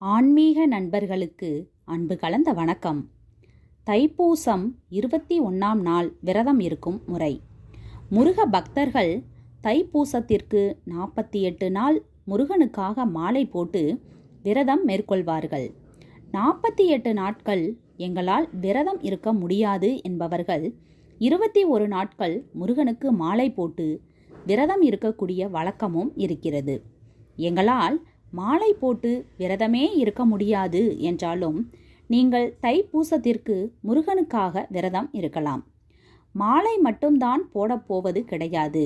ஆன்மீக நண்பர்களுக்கு அன்பு கலந்த வணக்கம். தைப்பூசம் 21ஆம் நாள் விரதம் இருக்கும் முறை. முருக பக்தர்கள் தைப்பூசத்திற்கு 48 நாள் முருகனுக்காக மாலை போட்டு விரதம் மேற்கொள்வார்கள். 48 நாட்கள் எங்களால் விரதம் இருக்க முடியாது என்பவர்கள் 21 நாட்கள் முருகனுக்கு மாலை போட்டு விரதம் இருக்கக்கூடிய வழக்கமும் இருக்கிறது. எங்களால் மாலை போட்டு விரதமே இருக்க முடியாது என்றாலும் நீங்கள் தைப்பூசத்திற்கு முருகனுக்காக விரதம் இருக்கலாம். மாலை மட்டும்தான் போடப்போவது கிடையாது.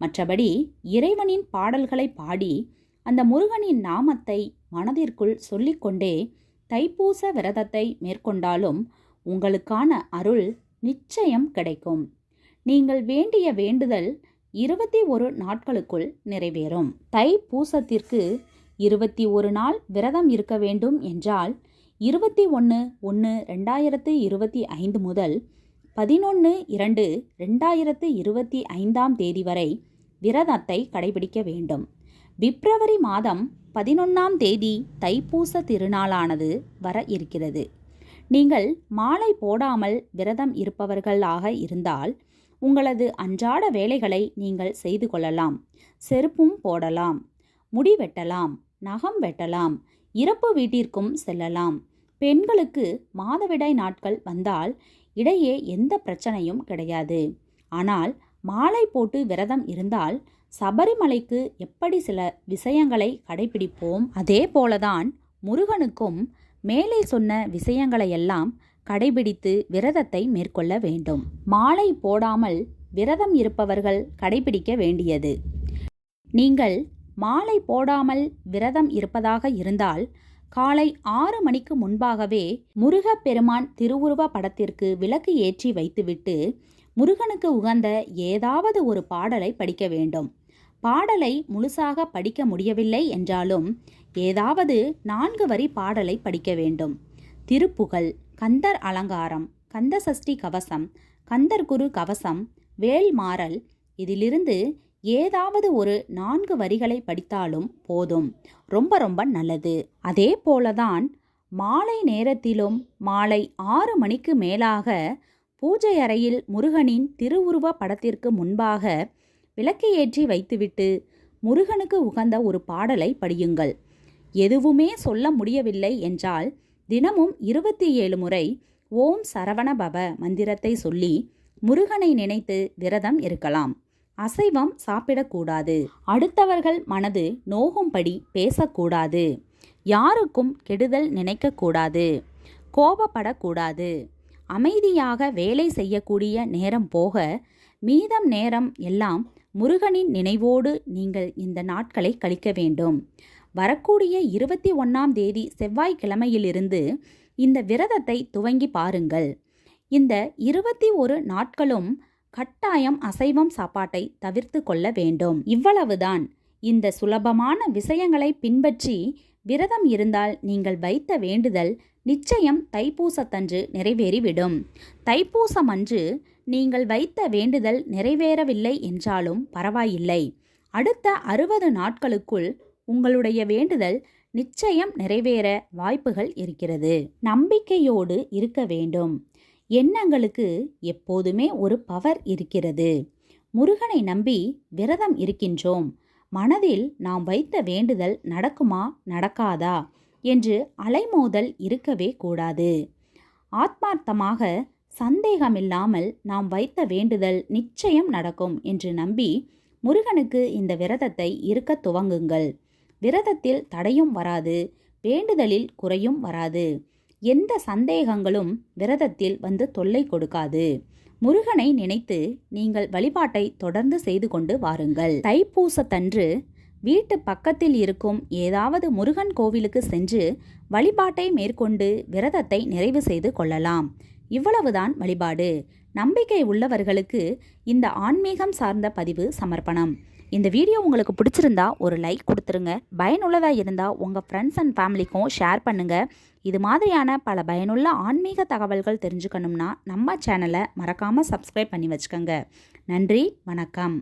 மற்றபடி இறைவனின் பாடல்களை பாடி அந்த முருகனின் நாமத்தை மனதிற்குள் சொல்லிக்கொண்டே தைப்பூச விரதத்தை மேற்கொண்டாலும் உங்களுக்கான அருள் நிச்சயம் கிடைக்கும். நீங்கள் வேண்டிய வேண்டுதல் 21 நாட்களுக்குள் நிறைவேறும். தைப்பூசத்திற்கு 21 நாள் விரதம் இருக்க வேண்டும் என்றால் 21/1/2025 முதல் 11/2/2025 தேதி வரை விரதத்தை கடைபிடிக்க வேண்டும். பிப்ரவரி மாதம் 11ஆம் தேதி தைப்பூச திருநாளானது வர இருக்கிறது. நீங்கள் மாலை போடாமல் விரதம் இருப்பவர்களாக இருந்தால் உங்களது அன்றாட வேலைகளை நீங்கள் செய்து கொள்ளலாம். செருப்பும் போடலாம், முடி வெட்டலாம், நகம் வெட்டலாம், இறப்பு வீட்டிற்கும் செல்லலாம். பெண்களுக்கு மாதவிடாய் நாட்கள் வந்தால் இடையே எந்த பிரச்சனையும் கிடையாது. ஆனால் மாலை போட்டு விரதம் இருந்தால் சபரிமலைக்கு எப்படி சில விஷயங்களை கடைபிடிப்போம், அதே போலதான் முருகனுக்கும் மேலே சொன்ன விஷயங்களையெல்லாம் கடைபிடித்து விரதத்தை மேற்கொள்ள வேண்டும். மாலை போடாமல் விரதம் இருப்பவர்கள் கடைபிடிக்க வேண்டியது: நீங்கள் மாலை போடாமல் விரதம் இருப்பதாக இருந்தால் காலை 6 மணிக்கு முன்பாகவே முருகப்பெருமான் திருவுருவ படத்திற்கு விளக்கு ஏற்றி வைத்துவிட்டு முருகனுக்கு உகந்த ஏதாவது ஒரு பாடலை படிக்க வேண்டும். பாடலை முழுசாக படிக்க முடியவில்லை என்றாலும் ஏதாவது 4 வரி பாடலை படிக்க வேண்டும். திருப்புகழ், கந்தர் அலங்காரம், கந்தசஷ்டி கவசம், கந்தர் குரு கவசம், வேல்மாறல், இதிலிருந்து ஏதாவது ஒரு 4 வரிகளை படித்தாலும் போதும். ரொம்ப நல்லது. அதே போலதான் மாலை நேரத்திலும் மாலை 6 மணிக்கு மேலாக பூஜை அறையில் முருகனின் திருவுருவ படத்திற்கு முன்பாக விளக்கு ஏற்றி வைத்துவிட்டு முருகனுக்கு உகந்த ஒரு பாடலை படியுங்கள். எதுவுமே சொல்ல முடியவில்லை என்றால் தினமும் 27 முறை ஓம் சரவண பவ மந்திரத்தை சொல்லி முருகனை நினைத்து விரதம் இருக்கலாம். அசைவம் சாப்பிடக்கூடாது. அடுத்தவர்கள் மனது நோகும்படி பேசக்கூடாது. யாருக்கும் கெடுதல் நினைக்கக்கூடாது. கோபப்படக்கூடாது. அமைதியாக வேலை செய்யக்கூடிய நேரம் போக மீதம் நேரம் எல்லாம் முருகனின் நினைவோடு நீங்கள் இந்த நாட்களை கழிக்க வேண்டும். வரக்கூடிய 21ஆம் தேதி செவ்வாய்க்கிழமையிலிருந்து இந்த விரதத்தை துவங்கி பாருங்கள். இந்த 21 நாட்களும் கட்டாயம் அசைவம் சாப்பாட்டை தவிர்த்து கொள்ள வேண்டும். இவ்வளவுதான். இந்த சுலபமான விஷயங்களை பின்பற்றி விரதம் இருந்தால் நீங்கள் வைத்த வேண்டுதல் நிச்சயம் தைப்பூசத்தன்று நிறைவேறிவிடும். தைப்பூசம் அன்று நீங்கள் வைத்த வேண்டுதல் நிறைவேறவில்லை என்றாலும் பரவாயில்லை. அடுத்த 60 நாட்களுக்குள் உங்களுடைய வேண்டுதல் நிச்சயம் நிறைவேற வாய்ப்புகள் இருக்கிறது. நம்பிக்கையோடு இருக்க வேண்டும். எண்ணங்களுக்கு எப்போதுமே ஒரு பவர் இருக்கிறது. முருகனை நம்பி விரதம் இருக்கின்றோம். மனதில் நாம் வைத்த வேண்டுதல் நடக்குமா நடக்காதா என்று அலைமோதல் இருக்கவே கூடாது. ஆத்மார்த்தமாக சந்தேகமில்லாமல் நாம் வைத்த வேண்டுதல் நிச்சயம் நடக்கும் என்று நம்பி முருகனுக்கு இந்த விரதத்தை இருக்க துவங்குங்கள். விரதத்தில் தடையும் வராது, வேண்டுதலில் குறையும் வராது. எந்த சந்தேகங்களும் விரதத்தில் வந்து தொல்லை கொடுக்காது. முருகனை நினைத்து நீங்கள் வழிபாட்டை தொடர்ந்து செய்து கொண்டு வாருங்கள். தைப்பூசத்தன்று வீட்டு பக்கத்தில் இருக்கும் ஏதாவது முருகன் கோவிலுக்கு சென்று வழிபாட்டை மேற்கொண்டு விரதத்தை நிறைவு செய்து கொள்ளலாம். இவ்வளவுதான் வழிபாடு. நம்பிக்கை உள்ளவர்களுக்கு இந்த ஆன்மீகம் சார்ந்த பதிவு சமர்ப்பணம். இந்த வீடியோ உங்களுக்கு பிடிச்சிருந்தா ஒரு லைக் கொடுத்துருங்க. பயனுள்ளதாக இருந்தால் உங்கள் ஃப்ரெண்ட்ஸ் அண்ட் ஃபேமிலிக்கும் ஷேர் பண்ணுங்கள். இது மாதிரியான பல பயனுள்ள ஆன்மீக தகவல்கள் தெரிஞ்சுக்கணும்னா நம்ம சேனலை மறக்காமல் சப்ஸ்கிரைப் பண்ணி வச்சுக்கோங்க. நன்றி, வணக்கம்.